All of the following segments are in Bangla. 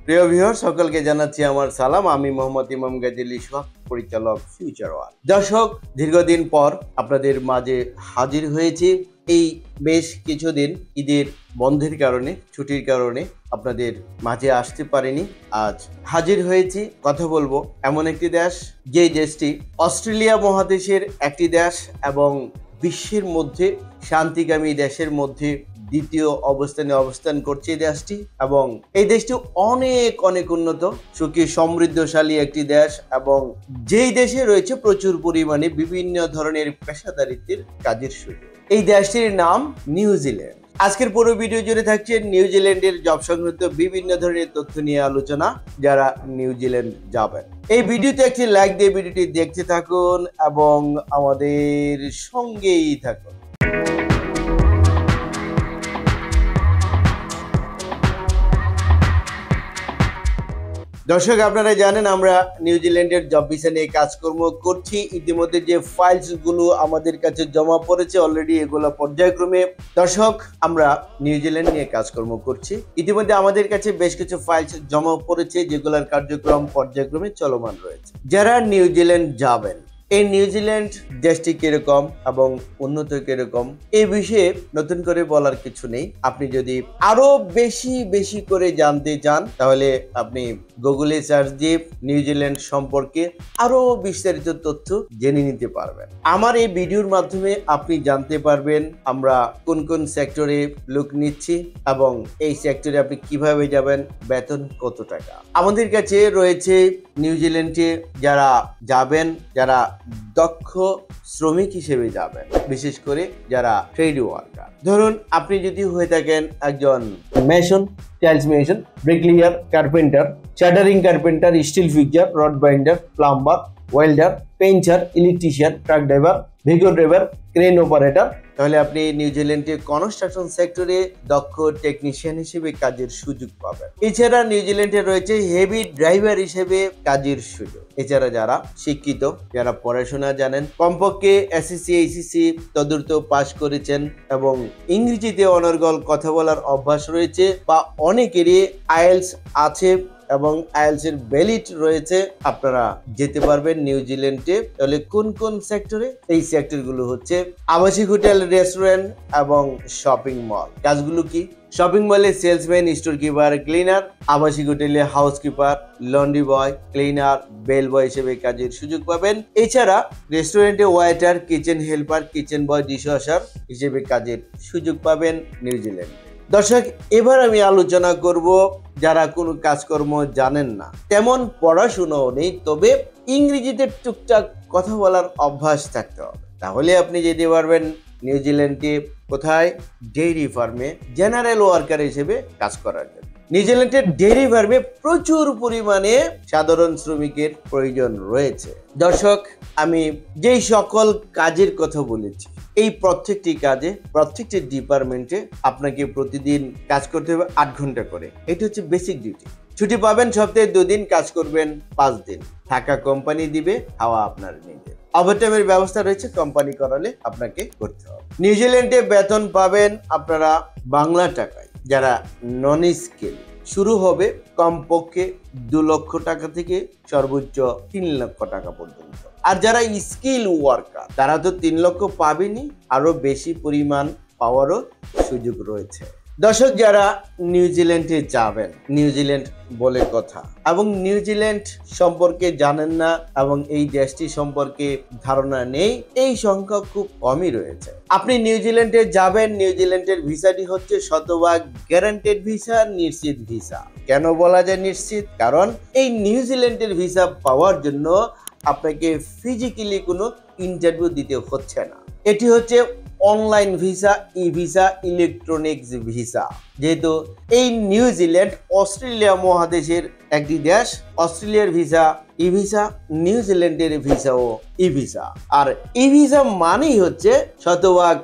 প্রিয় ভিউয়ার সকলকে জানাচ্ছি আমার সালাম। আমি মোহাম্মদ ইমাম গাজী ইশফাক, পরিচালক ফিউচার ওয়ার্ল্ড। দর্শক, দীর্ঘদিন পর আপনাদের মাঝে হাজির হয়েছি। এই বেশ কিছুদিন ঈদের বন্ধের কারণে, ছুটির কারণে আপনাদের মাঝে আসতে পারিনি। আজ হাজির হয়েছি, কথা বলবো এমন একটি দেশ, যে দেশটি অস্ট্রেলিয়া মহাদেশের একটি দেশ এবং বিশ্বের মধ্যে শান্তিকামী দেশের মধ্যে দ্বিতীয় অবস্থানে অবস্থান করছে এই দেশটি, এবং এই দেশটি অনেক অনেক উন্নত, সুখী সমৃদ্ধশালী একটি দেশ, এবং যেই দেশে রয়েছে প্রচুর পরিমাণে বিভিন্ন ধরনের পেশাদারিত্বের কাজের সুযোগ। এই দেশটির নাম নিউজিল্যান্ড। আজকের পুরো ভিডিও জুড়ে থাকছে নিউজিল্যান্ডের জব সংক্রান্ত বিভিন্ন ধরনের তথ্য নিয়ে আলোচনা। যারা নিউজিল্যান্ড যাবেন, এই ভিডিওতে একটি লাইক দিয়ে ভিডিওটি দেখতে থাকুন এবং আমাদের সঙ্গেই থাকুন। দর্শক, আপনারা জানেন আমরা নিউজিল্যান্ডের জব ভিসা নিয়ে কাজকর্ম করছি। ইতিমধ্যে যে ফাইলস গুলো আমাদের কাছে জমা পড়েছে অলরেডি, এগুলো পর্যায়ক্রমে দর্শক আমরা নিউজিল্যান্ড নিয়ে কাজকর্ম করছি। ইতিমধ্যে আমাদের কাছে বেশ কিছু ফাইলস জমা পড়েছে, যেগুলোর কার্যক্রম পর্যায়ক্রমে চলমান রয়েছে। যারা নিউজিল্যান্ড যাবেন, এই নিউজিল্যান্ড দেশটি কিরকম এবং উন্নত কিরকম এই বিষয়ে নতুন করে বলার কিছু নেই। আপনি যদি আরো বেশি করে জানতে চান, তাহলে আপনি গুগলে সার্চ দিয়ে নিউজিল্যান্ড সম্পর্কে আরো বিস্তারিত তথ্য জেনে নিতে পারবেন। আমার এই ভিডিওর মাধ্যমে আপনি জানতে পারবেন আমরা কোন কোন সেক্টরে লোক নিচ্ছি এবং এই সেক্টরে আপনি কিভাবে যাবেন, বেতন কত টাকা। আমাদের কাছে রয়েছে নিউজিল্যান্ডে যারা যাবেন, যারা দক্ষ শ্রমিক হিসেবে যাবেন, বিশেষ করে যারা ট্রেড ওয়ার্কার। ধরুন আপনি যদি হয়ে থাকেন একজন mason, tiles mason, bricklayer, carpenter, shuttering carpenter, steel fixer, rod binder, plumber, welder, painter, electrician, truck driver, Vigo driver, crane operator, তাহলে আপনি নিউজিল্যান্ডে কনস্ট্রাকশন সেক্টরে দক্ষ টেকনিশিয়ান হিসেবে কাজের সুযোগ পাবেন। এছাড়া নিউজিল্যান্ডে রয়েছে হেভি ড্রাইভার হিসেবে কাজের সুযোগ। এছাড়া যারা শিক্ষিত, যারা পড়াশোনা জানেন, কমপক্ষে এসএসসি এইচএসসি চতুর্থ পাস করেছেন এবং ইংরেজিতে অনর্গল কথা বলার অভ্যাস রয়েছে, বা অনেকেরই আইএলস আছে এবং আইএলস এর ভ্যালিড রয়েছে, আপনারা যেতে পারবেন নিউজিল্যান্ডে। তাহলে কোন কোন সেক্টরে? এই সেক্টর গুলো হচ্ছে আবাসিক, হোটেল, রেস্টুরেন্ট এবং শপিং মল। কাজগুলো কি? শপিং মলে সেলসম্যান, স্টোর কিপার, ক্লিনার, আবাসিক হোটেলে housekeeper, laundry boy, cleaner, bell boy হিসেবে কাজের সুযোগ পাবেন। এছাড়া রেস্টুরেন্টে waiter, kitchen helper, kitchen boy, dishwasher হিসেবে কাজের সুযোগ পাবেন নিউজিল্যান্ডে। দর্শক, এবার আমি আলোচনা করব যারা কোনো কাজকর্ম জানেন না, তেমন পড়াশোনাও নেই, তবে ইংরেজিতে টুকটাক কথা বলার অভ্যাস থাকতে হবে। তাহলে আপনি যেতে পারবেন নিউজিল্যান্ডে। কোথায়? ডেইরি ফার্মে জেনারেল ওয়ার্কার হিসেবে কাজ করার জন্য। নিউজিল্যান্ডের ডেইরি ফার্মে প্রচুর পরিমাণে সাধারণ শ্রমিকের প্রয়োজন রয়েছে। দর্শক, আমি যেই সকল কাজের কথা বলেছি, এই প্রত্যেকটি কাজে, প্রত্যেকটি ডিপার্টমেন্টে আপনাকে প্রতিদিন কাজ করতে হবে 8 ঘন্টা করে। এটা হচ্ছে বেসিক ডিউটি। ছুটি পাবেন সপ্তাহে 2 দিন, কাজ করবেন 5 দিন। থাকা কোম্পানি দিবে, খাওয়া আপনার নিজের। ওভারটাইমের ব্যবস্থা রয়েছে, কোম্পানি করালে আপনাকে করতে হবে। নিউজিল্যান্ডে বেতন পাবেন আপনারা বাংলা টাকায়। যারা নন স্কিল, শুরু হবে কমপক্ষে 2 লক্ষ টাকা থেকে সর্বোচ্চ 3 লক্ষ টাকা পর্যন্ত। আর যারা স্কিল ওয়ার্কার, তারা তো 3 লক্ষ পাবেনি, আরো বেশি পরিমাণ পাওয়ারও সুযোগ রয়েছে। দর্শক, যারা নিউজিল্যান্ডে যাবেন, নিউজিল্যান্ড বলে কথা, এবং নিউজিল্যান্ড সম্পর্কে জানেন না এবং এই দেশটি সম্পর্কে ধারণা নেই, এই সংখ্যা খুব কমই রয়েছে। আপনি নিউজিল্যান্ডে যাবেন, নিউজিল্যান্ডের ভিসাটি হচ্ছে শতভাগ গ্যারান্টেড ভিসা, নিশ্চিত ভিসা। কেন বলা যায় নিশ্চিত? কারণ এই নিউজিল্যান্ডের ভিসা পাওয়ার জন্য আপনাকে ফিজিক্যালি কোনো ইন্টারভিউ দিতে হচ্ছে না। এটি হচ্ছে অনলাইন ভিসা, ই ভিসা, ইলেকট্রনিক্স ভিসা। যেহেতু এই নিউজিল্যান্ড অস্ট্রেলিয়া মহাদেশের একটি দেশ, অস্ট্রেলিয়ার ভিসা ই ভিসা, নিউজিল্যান্ডের ভিসা ও ই ভিসা। আর ই ভিসা মানেই হচ্ছে শতভাগ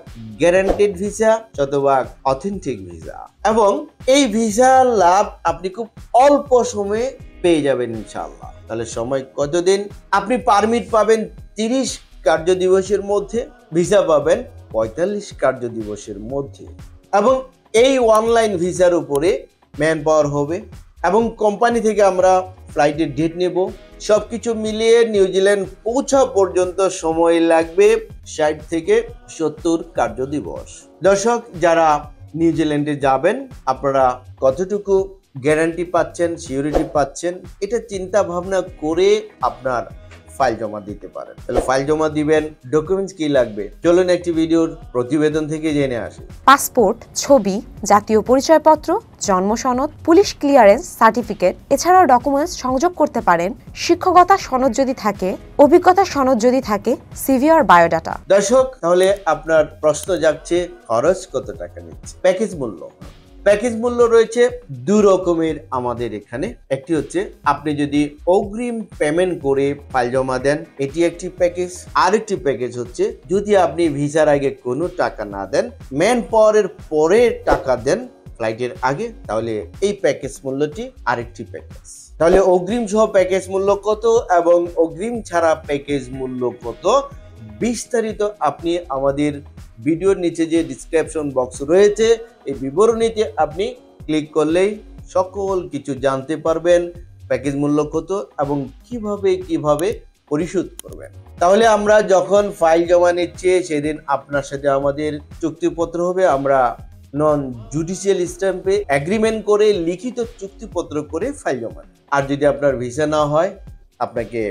গ্যারান্টেড ভিসা, শতভাগ অথেন্টিক ভিসা, এবং এই ভিসা লাভ আপনি খুব অল্প সময়ে পেয়ে যাবেন ইনশাআল্লাহ। তাহলে সময় কতদিন? আপনি পারমিট পাবেন 30 কার্য দিবসের মধ্যে, ভিসা পাবেন 45 কার্য দিবসের মধ্যে। এবং এই অনলাইন ভিসার উপরে ম্যান পাওয়ার হবে এবং কোম্পানি থেকে আমরা ফ্লাইটের ডেট নেব। সবকিছু মিলিয়ে নিউজিল্যান্ড পৌঁছা পর্যন্ত সময় লাগবে 60 থেকে 70 কার্য দিবস। দর্শক, যারা নিউজিল্যান্ডে যাবেন আপনারা কতটুকু গ্যারান্টি পাচ্ছেন, সিকিউরিটি পাচ্ছেন, এটা চিন্তা ভাবনা করে আপনার ফাইল জমা দিতে পারেন। তাহলে ফাইল জমা দিবেন, ডকুমেন্টস কি লাগবে চলুন একটি ভিডিওর প্রতিবেদন থেকে জেনে আসি। পাসপোর্ট, ছবি, জাতীয় পরিচয়পত্র, জন্ম সনদ, পুলিশ ক্লিয়ারেন্স সার্টিফিকেট, এছাড়াও ডকুমেন্টস সংযোগ করতে পারেন শিক্ষকতা সনদ যদি থাকে, অভিজ্ঞতা সনদ যদি থাকে, সিভি আর বায়োডাটা। দর্শক, তাহলে আপনার প্রশ্ন জাগছে খরচ কত টাকা নিচ্ছে? প্যাকেজ মূল্য রয়েছে দুই রকমের আমাদের এখানে। একটি হচ্ছে আপনি যদি অগ্রিম পেমেন্ট করে ফাইল জমা দেন, এটি একটি প্যাকেজ। আরেকটি প্যাকেজ হচ্ছে যদি আপনি ভিসার আগে কোনো টাকা না দেন, ম্যান পাওয়ারের পরে টাকা দেন ফ্লাইটের আগে, তাহলে এই প্যাকেজ মূল্যটি আরেকটি প্যাকেজ। তাহলে অগ্রিম সহ প্যাকেজ মূল্য কত এবং অগ্রিম ছাড়া প্যাকেজ মূল্য কত বিস্তারিত আপনি আমাদের ভিডিওর নিচে যে ডিসক্রিপশন বক্স রয়েছে এই বিবরণীতে আপনি ক্লিক করলেই সকল কিছু জানতে পারবেন, প্যাকেজ মূল্য কত এবং কিভাবে পরিশোধ করবেন। তাহলে আমরা যখন ফাইল জমা নিচ্ছি সেদিন আপনার সাথে আমাদের চুক্তিপত্র হবে। আমরা নন জুডিশিয়াল স্ট্যাম্পে এগ্রিমেন্ট করে লিখিত চুক্তিপত্র করে ফাইল জমা নিই। আর যদি আপনার ভিসা না হয় আপনাকে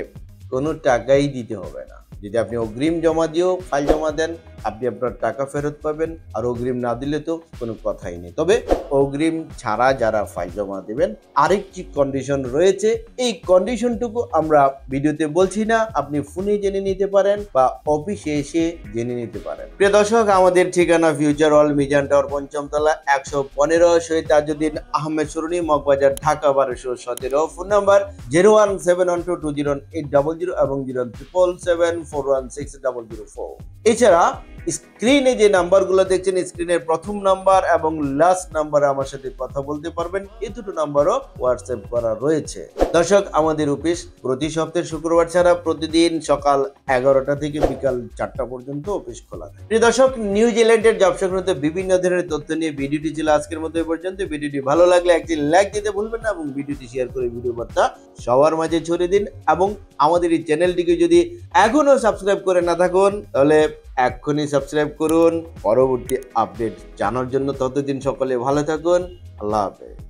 কোনো টাকাই দিতে হবে না। যদি আপনি অগ্রিম জমা দিয়েও ফাইল জমা দেন আপনি আপনার টাকা ফেরত পাবেন, আর অগ্রিম না দিলে তো কোনো কথাই নেই। তবে অগ্রিম ছাড়া যারা ফাইল জমা দেবেন আরেকটি কন্ডিশন রয়েছে, এই কন্ডিশনটুকু আমরা ভিডিওতে বলছি না, আপনি ফোনে জেনে নিতে পারেন বা অফিসে এসে জেনে নিতে পারেন। প্রিয় দর্শক, আমাদের ঠিকানা ফিউচার হল, মিজান টাওয়ার, পঞ্চমতলা, 115, শহীদ তাজউদ্দিন আহমেদ সরণি, মগবাজার, ঢাকা 1217। ফোন নাম্বার 01712208000 এবং 07774160004। এছাড়া স্ক্রিনে যে নাম্বারগুলো দেখছেন, স্ক্রিনের প্রথম নাম্বার এবং লাস্ট নাম্বারে আমার সাথে কথা বলতে পারবেন। এই দুটো নাম্বারও হোয়াটসঅ্যাপ করা রয়েছে। দর্শক, আমাদের অফিস প্রতি সপ্তাহে শুক্রবার ছাড়া প্রতিদিন সকাল 11টা থেকে বিকাল 4টা পর্যন্ত অফিস খোলা থাকে। প্রিয় দর্শক, নিউজিল্যান্ডের জব সংক্রান্ত বিভিন্ন ধরনের তথ্য নিয়ে ভিডিওটি ছিল আজকের মতো এই পর্যন্ত। ভিডিওটি ভালো লাগলে একটি লাইক দিতে ভুলবেন না এবং ভিডিওটি শেয়ার করে ভিডিও বার্তা সবার মাঝে ছড়িয়ে দিন। এবং আমাদের এই চ্যানেলটিকে যদি এখনো সাবস্ক্রাইব করে না থাকুন তাহলে এক্ষুনি সাবস্ক্রাইব করুন পরবর্তী আপডেট জানার জন্য। ততদিন সকলে ভালো থাকুন। আল্লাহ হাফেজ।